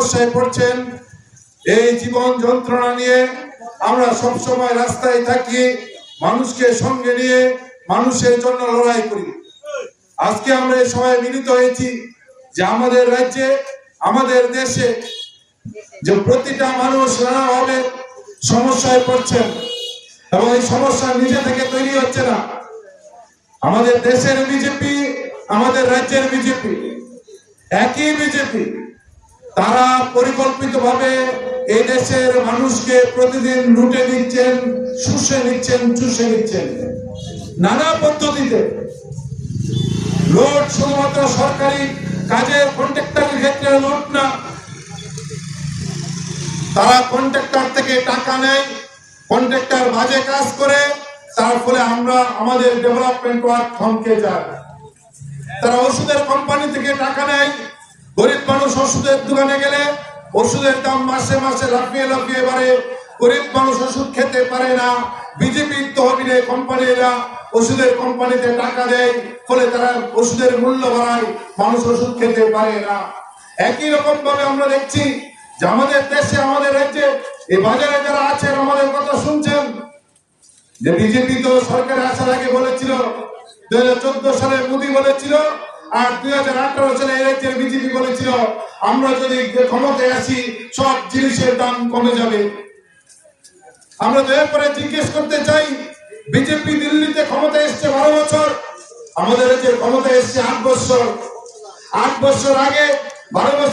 সমস্যায় পড়ছেন। এই জীবন যন্ত্রণা নিয়ে আমরা সবসময় রাস্তায় থাকি, মানুষকে সঙ্গে নিয়ে মানুষের জন্য লড়াই করি। আজকে আমরা এই সময় মিলিত হয়েছি যে আমাদের রাজ্যে, আমাদের দেশে যে প্রতিটা মানুষ নানাভাবে সমস্যায় পড়ছেন এবং এই সমস্যা নিজে থেকে তৈরি হচ্ছে না। আমাদের দেশের বিজেপি, আমাদের রাজ্যের বিজেপি একই বিজেপি, তারা পরিকল্পিতভাবে এই দেশের মানুষকে প্রতিদিন লুটে নিচ্ছেন, শুষে নিচ্ছেন, চুষে নিচ্ছেন নানা পদ্ধতিতে। লুট শুধুমাত্র সরকারি কাজের কন্ট্রাক্টরের ক্ষেত্রে লুট না, তারা কন্ট্রাক্টর থেকে টাকা নেয়, কন্ট্রাক্টর বাজে কাজ করে, তার ফলে আমরা আমাদের ডেভেলপমেন্ট ওয়ার্ক থমকে যায়। তারা ওষুধের কোম্পানি থেকে টাকা নেয়, গরিব মানুষ ওষুধের দোকানে গেলে ওষুধের দাম মাসে মাসে লাফিয়ে লাফিয়ে বাড়ে, গরিব মানুষ ওষুধ খেতে পারে না। বিজেপির তহবিলে কোম্পানিরা ওষুধের কোম্পানিতে টাকা দেয়, ফলে তারা ওষুধের মূল্য বাড়ায়, মানুষ ওষুধ খেতে পারে না। একই রকম ভাবে আমরা দেখছি যে আমাদের দেশে, আমাদের রাজ্যে এই বাজারে যারা আছেন, আমাদের কথা শুনছেন, যে বিজেপি তো সরকারে আসার আগে বলেছিল, 2014 সালে মোদী বলেছিল, আর 2018 সালে এই রাজ্যের বিজেপি বলেছিল আমরা যদি ক্ষমতায় আসি সব জিনিসের দাম কমে যাবে। আমরা দয়া করে জিজ্ঞেস করতে চাই, বিজেপি দিল্লিতে ক্ষমতায় এসছে 12 বছর, আমাদের রাজ্যের ক্ষমতায় এসছে 8 বছর। 8 বছর আগে 12 বছর